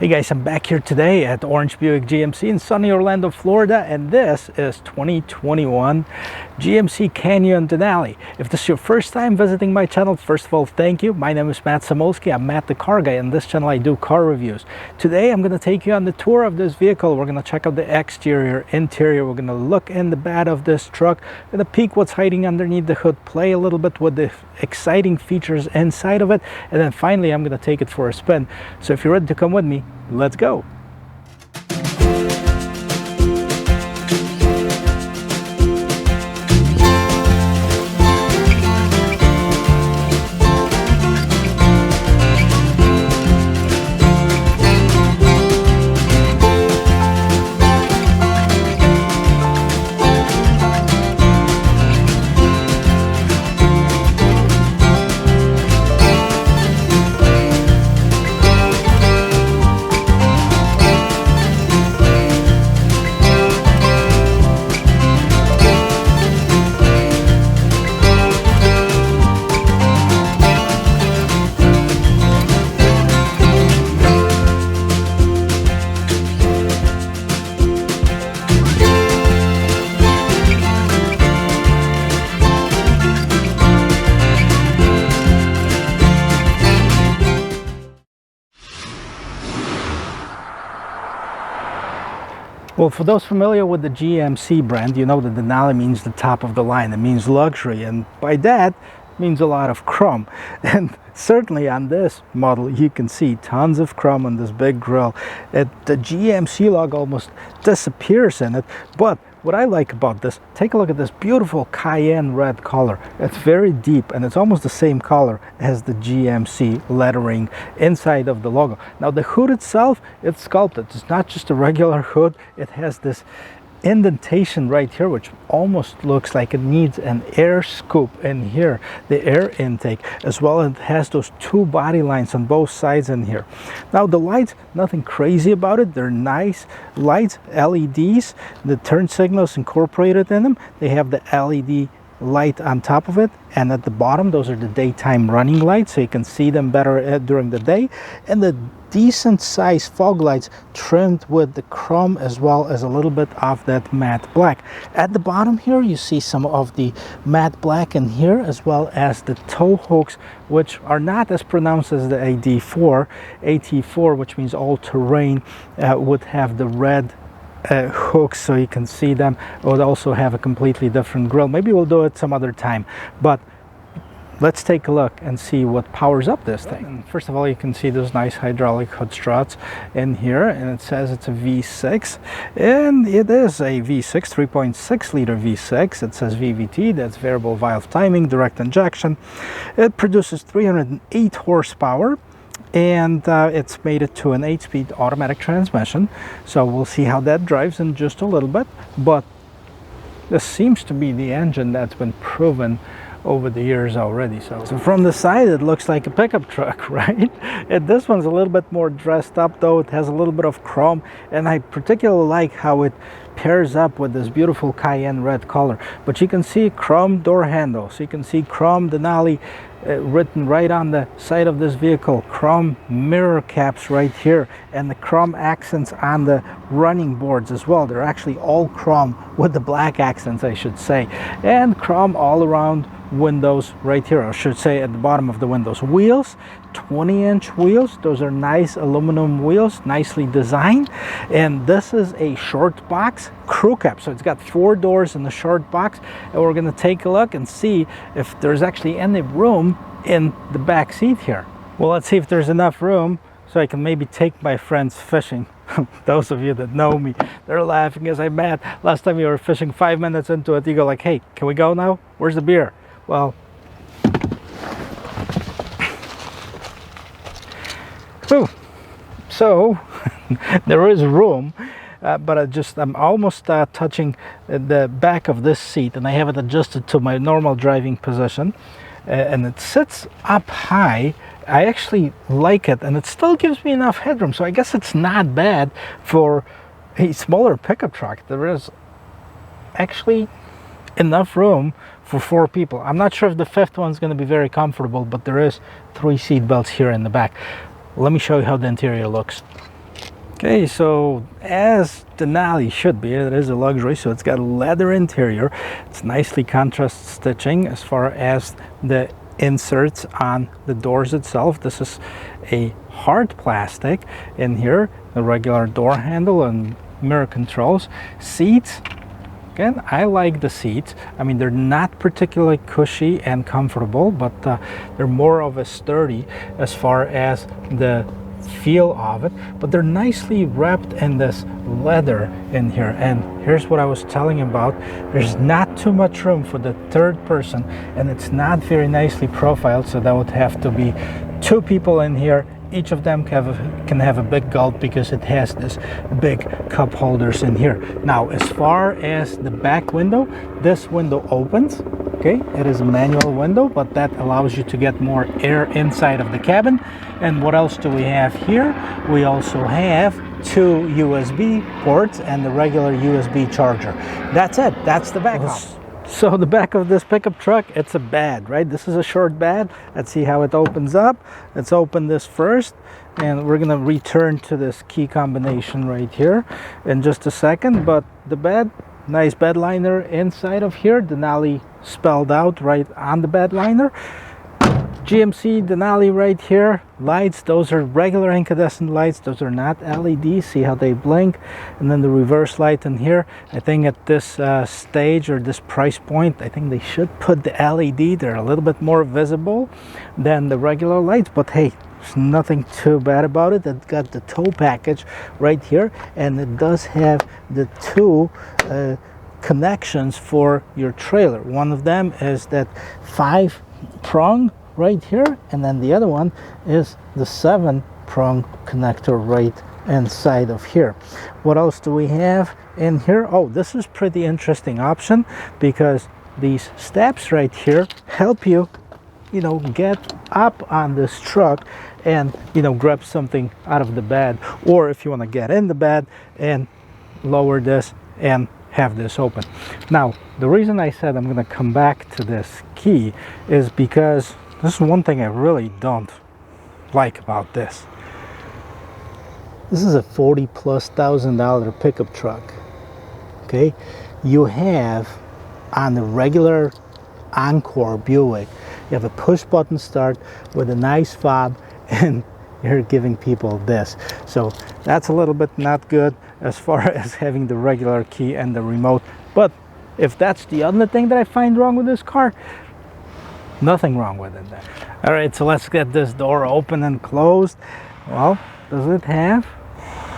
Hey guys, I'm back here today at Orange Buick GMC in sunny Orlando, Florida, and this is 2021 GMC Canyon Denali. If this is your first time visiting my channel, first of all, thank you. My name is Matt Samolsky. I'm Matt the Car Guy. On this channel, I do car reviews. Today, I'm going to take you on the tour of this vehicle. We're going to check out the exterior, interior. We're going to look in the bed of this truck. We're going to peek what's hiding underneath the hood, play a little bit with the exciting features inside of it, and then finally, I'm going to take it for a spin. So if you're ready to come with me, let's go. Well, for those familiar with the GMC brand, you know that Denali means the top of the line. It means luxury, and by that, it means a lot of chrome. And certainly on this model, you can see tons of chrome on this big grille. The GMC logo almost disappears in it, but what I like about this, take a look at this beautiful cayenne red color. It's very deep and it's almost the same color as the GMC lettering inside of the logo. Now the hood itself, it's sculpted. It's not just a regular hood. It has this indentation right here, which almost looks like it needs an air scoop in here, the air intake, as well as it has those two body lines on both sides in here. Now the lights, nothing crazy about it. They're nice lights, LEDs, the turn signals incorporated in them. They have the LED light on top of it, and at the bottom, those are the daytime running lights, so you can see them better during the day. And the decent size fog lights trimmed with the chrome, as well as a little bit of that matte black. At the bottom here, you see some of the matte black in here, as well as the tow hooks, which are not as pronounced as the AT4, which means all-terrain, would have the red hooks so you can see them. It would also have a completely different grille. Maybe we'll do it some other time, but let's take a look and see what powers up this thing. And first of all, you can see those nice hydraulic hood struts in here, and it says it's a V6, and it is a V6, 3.6 liter V6. It says VVT, that's variable valve timing, direct injection. It produces 308 horsepower, and it's made it to an 8-speed automatic transmission, so we'll see how that drives in just a little bit. But this seems to be the engine that's been proven over the years already. So from the side, it looks like a pickup truck, right? And this one's a little bit more dressed up, though. It has a little bit of chrome, and I particularly like how it pairs up with this beautiful cayenne red color. But you can see chrome door handles, you can see chrome Denali written right on the side of this vehicle, chrome mirror caps right here, and the chrome accents on the running boards as well. They're actually all chrome with the black accents, I should say, and chrome all around windows right here, I should say at the bottom of the windows. Wheels, 20-inch wheels. Those are nice aluminum wheels, nicely designed. And this is a short box crew cab, so it's got 4 doors in the short box, and we're going to take a look and see if there's actually any room in the back seat here. Well, let's see if there's enough room so I can maybe take my friends fishing. Those of you that know me, they're laughing as I'm mad. Last time you were fishing, 5 minutes into it, you go like, hey, can we go now? Where's the beer? Well, so there is room, but I'm almost touching the back of this seat, and I have it adjusted to my normal driving position, and it sits up high. I actually like it, and it still gives me enough headroom, so I guess it's not bad for a smaller pickup truck. There is actually enough room for 4 people. I'm not sure if the 5th one's going to be very comfortable, but there is 3 seat belts here in the back. Let me show you how the interior looks. Okay, so as Denali should be, it is a luxury, so it's got a leather interior. It's nicely contrast stitching as far as the inserts on the doors itself. This is a hard plastic in here, the regular door handle and mirror controls. Seats, again, I like the seats. I mean, they're not particularly cushy and comfortable, but they're more of a sturdy as far as the feel of it, but they're nicely wrapped in this leather in here. And here's what I was telling you about. There's not too much room for the third person, and it's not very nicely profiled, so that would have to be two people in here. Each of them can have a big gulp because it has this big cup holders in here. Now, as far as the back window, this window opens. Okay, it is a manual window, but that allows you to get more air inside of the cabin. And what else do we have here? We also have two USB ports and the regular USB charger. That's it. That's the back. So the back of this pickup truck, it's a bed, right? This is a short bed. Let's see how it opens up. Let's open this first, and we're gonna return to this key combination right here in just a second. But the bed, nice bed liner inside of here, Denali spelled out right on the bed liner. GMC Denali right here. Lights, those are regular incandescent lights, those are not LEDs. See how they blink. And then the reverse light in here. I think at this stage or this price point, I think they should put the LED. They're a little bit more visible than the regular lights, but hey, there's nothing too bad about it. It's got the tow package right here, and it does have the two connections for your trailer. One of them is that 5-prong right here, and then the other one is the 7-prong connector right inside of here. What else do we have in here? Oh, this is pretty interesting option, because these steps right here help you, you know, get up on this truck and, you know, grab something out of the bed, or if you want to get in the bed and lower this and have this open. Now, the reason I said I'm going to come back to this key is because this is one thing I really don't like about this. This is a $40,000+ pickup truck. Okay, you have on the regular Encore Buick, you have a push button start with a nice fob, and you're giving people this. So that's a little bit not good as far as having the regular key and the remote. But if that's the other thing that I find wrong with this car, nothing wrong with it then. All right, so let's get this door open and closed. Well, does it have?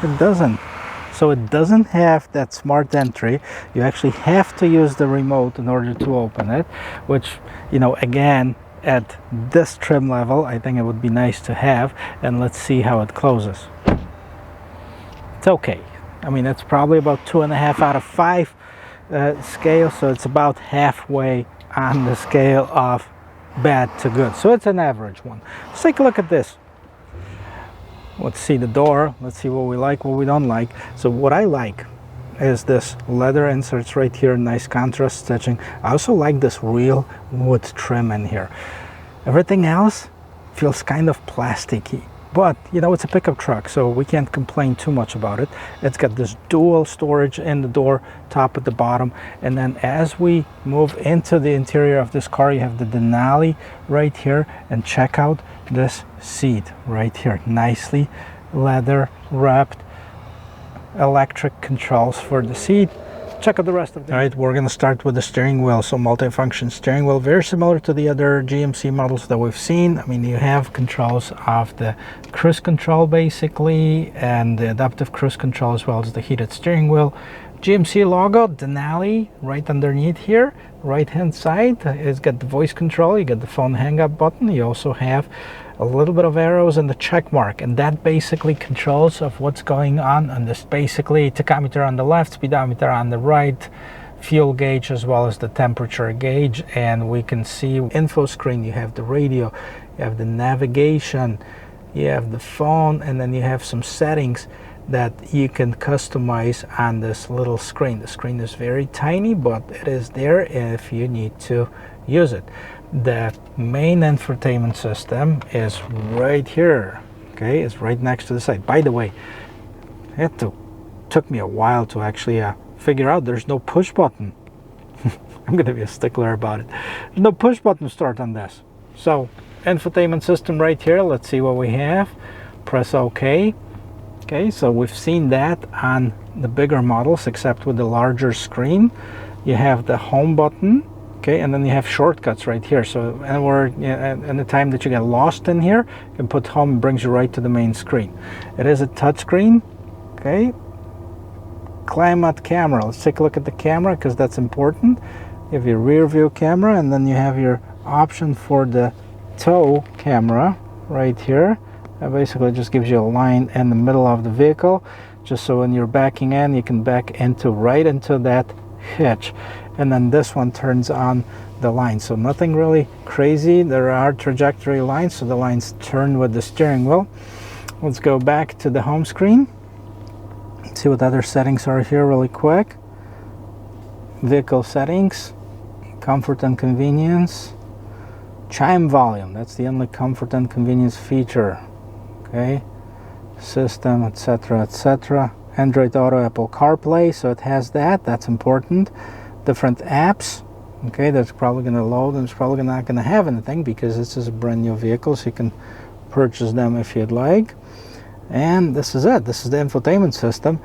It doesn't. So it doesn't have that smart entry. You actually have to use the remote in order to open it, which, you know, again, at this trim level, I think it would be nice to have. And let's see how it closes. It's okay. I mean, it's probably about 2.5 out of 5 scale, so it's about halfway on the scale of bad to good. So it's an average one. Let's take a look at this. Let's see the door. Let's see what we like, what we don't like. So what I like is this leather inserts right here, nice contrast stitching. I also like this real wood trim in here. Everything else feels kind of plasticky, but you know, it's a pickup truck, so we can't complain too much about it. It's got this dual storage in the door, top at the bottom, and then as we move into the interior of this car, you have the Denali right here, and check out this seat right here, nicely leather wrapped, electric controls for the seat. Check out the rest of them. All right, we're going to start with the steering wheel. So multi-function steering wheel, very similar to the other GMC models that we've seen. I mean, you have controls of the cruise control basically, and the adaptive cruise control, as well as the heated steering wheel. GMC logo, Denali, right underneath here, right hand side. It's got the voice control, you got the phone hang up button, you also have a little bit of arrows and the check mark, and that basically controls of what's going on this basically tachometer on the left, speedometer on the right, fuel gauge, as well as the temperature gauge. And we can see info screen, you have the radio, you have the navigation, you have the phone, and then you have some settings that you can customize on this little screen. The screen is very tiny, but it is there if you need to use it. The main infotainment system is right here. Okay, it's right next to the side. By the way, took me a while to actually figure out there's no push button. I'm gonna be a stickler about it. There's no push button start on this. So infotainment system right here. Let's see what we have. Press OK. Okay, so we've seen that on the bigger models, except with the larger screen. You have the home button, okay, and then you have shortcuts right here. So anywhere, any time that you get lost in here, you can put home, and brings you right to the main screen. It is a touchscreen, okay. Climate camera. Let's take a look at the camera because that's important. You have your rear view camera, and then you have your option for the tow camera right here. That basically just gives you a line in the middle of the vehicle, just so when you're backing in, you can back into right into that hitch. And then this one turns on the line. So nothing really crazy. There are trajectory lines, so the lines turn with the steering wheel. Let's go back to the home screen. See what other settings are here really quick. Vehicle settings, comfort and convenience, chime volume. That's the only comfort and convenience feature. Okay, system, etc., etc. Android Auto, Apple CarPlay, so it has that. That's important. Different apps. Okay, that's probably going to load, and it's probably not going to have anything because this is a brand new vehicle, so you can purchase them if you'd like. And this is it. This is the infotainment system.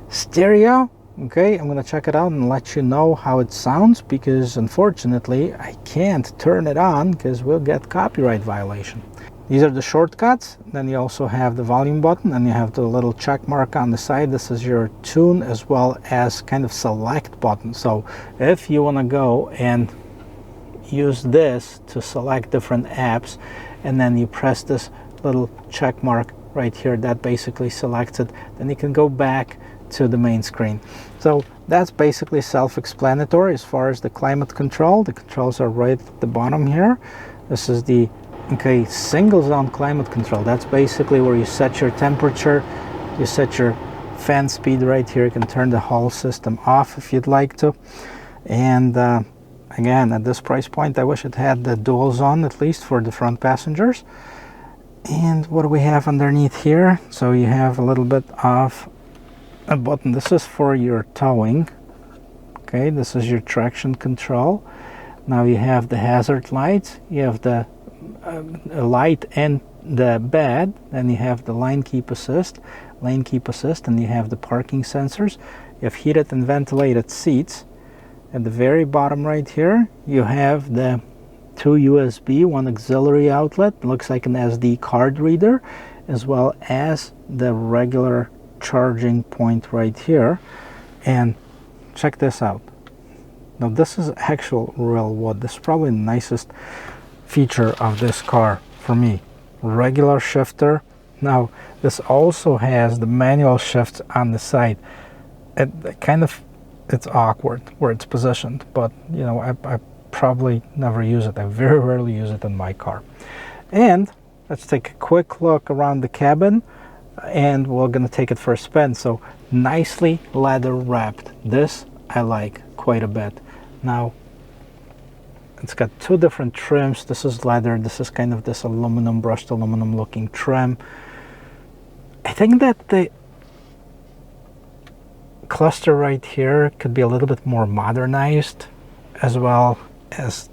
Stereo. Okay, I'm going to check it out and let you know how it sounds, because unfortunately I can't turn it on because we'll get copyright violation. These are the shortcuts. Then you also have the volume button, and you have the little check mark on the side. This is your tune as well as kind of select button. So if you want to go and use this to select different apps, and then you press this little check mark right here, that basically selects it, then you can go back to the main screen. So that's basically self-explanatory. As far as the climate control, the controls are right at the bottom here. This is the single zone climate control. That's basically where you set your temperature, you set your fan speed right here. You can turn the whole system off if you'd like to. And again, at this price point, I wish it had the dual zone, at least for the front passengers. And what do we have underneath here? So you have a little bit of a button. This is for your towing. Okay, this is your traction control. Now you have the hazard lights, you have the light and the bed, then you have the lane keep assist, and you have the parking sensors. You have heated and ventilated seats. At the very bottom right here, you have the 2 USB, 1 auxiliary outlet, looks like an SD card reader, as well as the regular charging point right here. And check this out. Now this is actual real wood. This is probably the nicest feature of this car for me. Regular shifter. Now this also has the manual shifts on the side. It's awkward where it's positioned, but you know, I probably never use it. I very rarely use it in my car. And let's take a quick look around the cabin, and we're gonna take it for a spin. So nicely leather wrapped. This I like quite a bit. Now it's got 2 different trims. This is leather, this is kind of this aluminum, brushed aluminum looking trim. I think that the cluster right here could be a little bit more modernized, as well as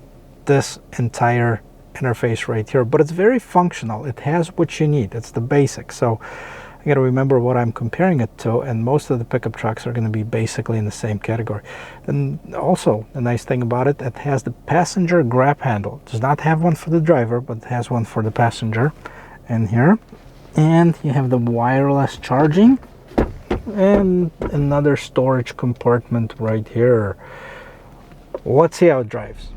this entire interface right here, but it's very functional. It has what you need. It's the basics. So I got to remember what I'm comparing it to, and most of the pickup trucks are going to be basically in the same category. And also the nice thing about it, it has the passenger grab handle. It does not have one for the driver, but it has one for the passenger in here. And you have the wireless charging and another storage compartment right here. Let's see how it drives.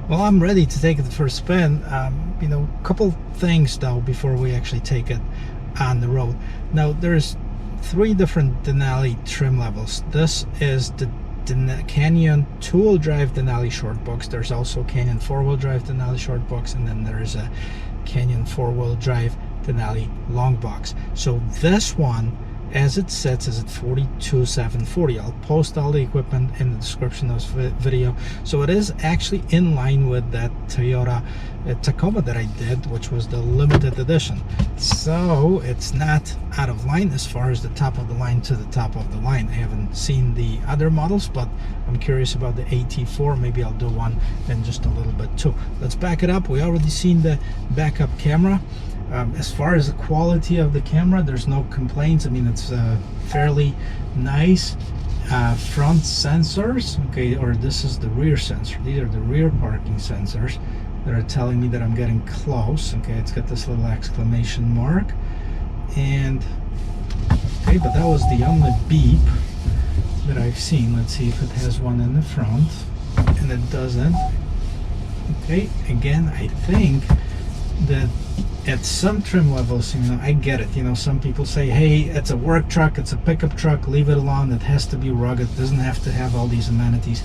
Well, I'm ready to take it for a spin. You know, a couple things though before we actually take it on the road. Now there's 3 different Denali trim levels. This is the Canyon 2-wheel drive Denali short box. There's also Canyon 4-wheel drive Denali short box, and then there's a Canyon 4-wheel drive Denali long box. So this one as it sits is at 42,740. I'll post all the equipment in the description of this video. So it is actually in line with that Toyota Tacoma that I did, which was the limited edition. So it's not out of line as far as the top of the line to the top of the line. I haven't seen the other models, but I'm curious about the AT4. Maybe I'll do one in just a little bit too. Let's back it up. We already seen the backup camera. As far as the quality of the camera, there's no complaints. I mean, it's fairly nice. Front sensors, okay, or this is the rear sensor. These are the rear parking sensors that are telling me that I'm getting close. Okay, it's got this little exclamation mark. And okay, but that was the only beep that I've seen. Let's see if it has one in the front, and it doesn't. Okay, again, I think that at some trim levels, you know, I get it. You know, some people say, hey, it's a work truck, it's a pickup truck, leave it alone. It has to be rugged, it doesn't have to have all these amenities.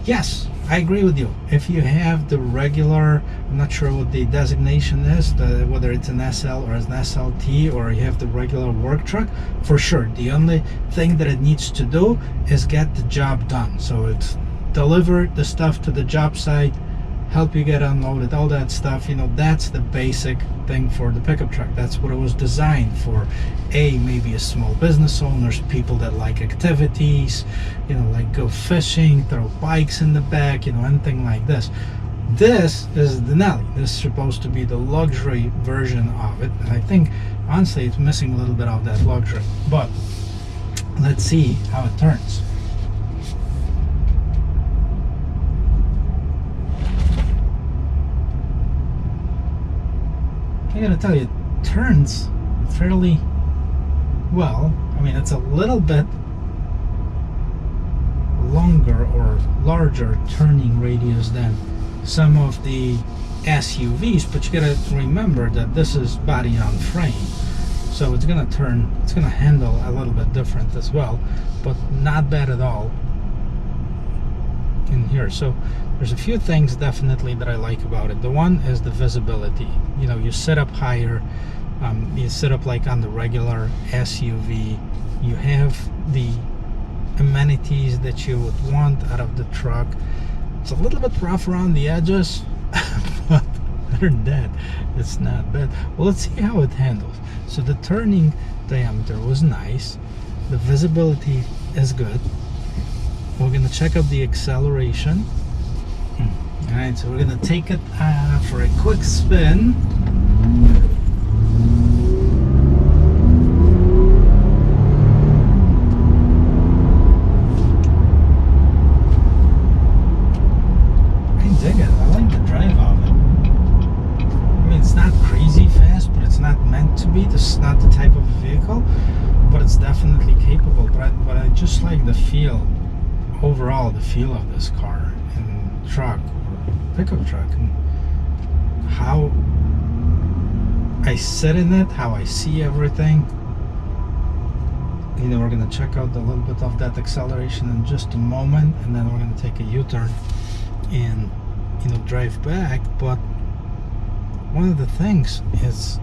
Yes, I agree with you. If you have the regular, I'm not sure what the designation is, whether it's an SL or an SLT, or you have the regular work truck, for sure. The only thing that it needs to do is get the job done. So it's deliver the stuff to the job site, help you get unloaded, all that stuff. You know, that's the basic thing for the pickup truck. That's what it was designed for. Maybe a small business owners, people that like activities, you know, like go fishing, throw bikes in the back, you know, anything like this. This is the Denali. This is supposed to be the luxury version of it, and I think honestly it's missing a little bit of that luxury. But let's see how it turns. I gotta tell you, it turns fairly well. I mean, it's a little bit longer or larger turning radius than some of the SUVs, but you gotta remember that this is body on frame, so it's gonna turn, it's gonna handle a little bit different as well, but not bad at all in here. So there's a few things definitely that I like about it. The one is the visibility. You know, you sit up higher, you sit up like on the regular SUV, you have the amenities that you would want out of the truck. It's a little bit rough around the edges, but other than that, it's not bad. Well, let's see how it handles. So the turning diameter was nice, the visibility is good. We're gonna check out the acceleration. All right, so we're gonna take it for a quick spin. I dig it. I like the drive of it. I mean, it's not crazy fast, but it's not meant to be. This is not the type of vehicle, but it's definitely capable. But I just like the feel, overall, the feel of this car and truck. Pickup truck, and how I sit in it, how I see everything. You know, we're gonna check out a little bit of that acceleration in just a moment, and then we're gonna take a U-turn and, you know, drive back. But one of the things is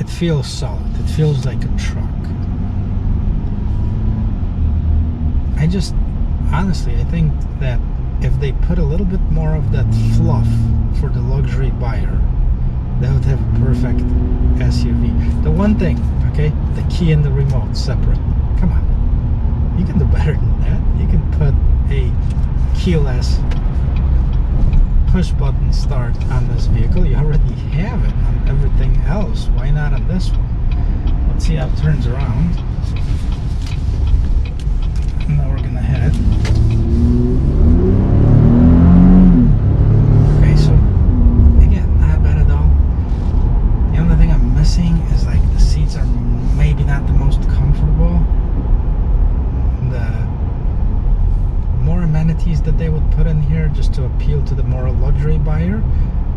it feels solid. It feels like a truck. Honestly, I think that if they put a little bit more of that fluff for the luxury buyer, they would have a perfect SUV. The one thing, okay, the key and the remote separate. Come on, you can do better than that. You can put a keyless push button start on this vehicle. You already have it on everything else. Why not on this one? Let's see how it turns around. Now we're gonna hit it. Okay, so again, not bad at all. The only thing I'm missing is like the seats are maybe not the most comfortable. The more amenities that they would put in here just to appeal to the more luxury buyer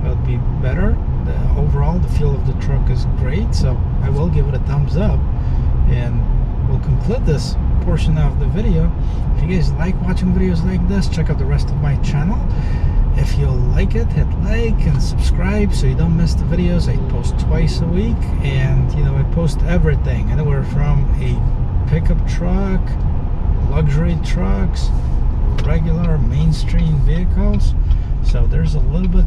would be better. Overall, the feel of the truck is great, so I will give it a thumbs up, and we'll conclude this portion of the video. If you guys like watching videos like this, check out the rest of my channel, If you like it, hit like and subscribe so you don't miss the videos. I post twice a week, and you know, I post everything, anywhere from a pickup truck, luxury trucks, regular mainstream vehicles. So there's a little bit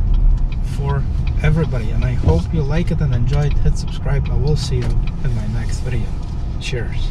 for everybody, and I hope you like it and enjoy it. Hit subscribe. I will see you in my next video. Cheers.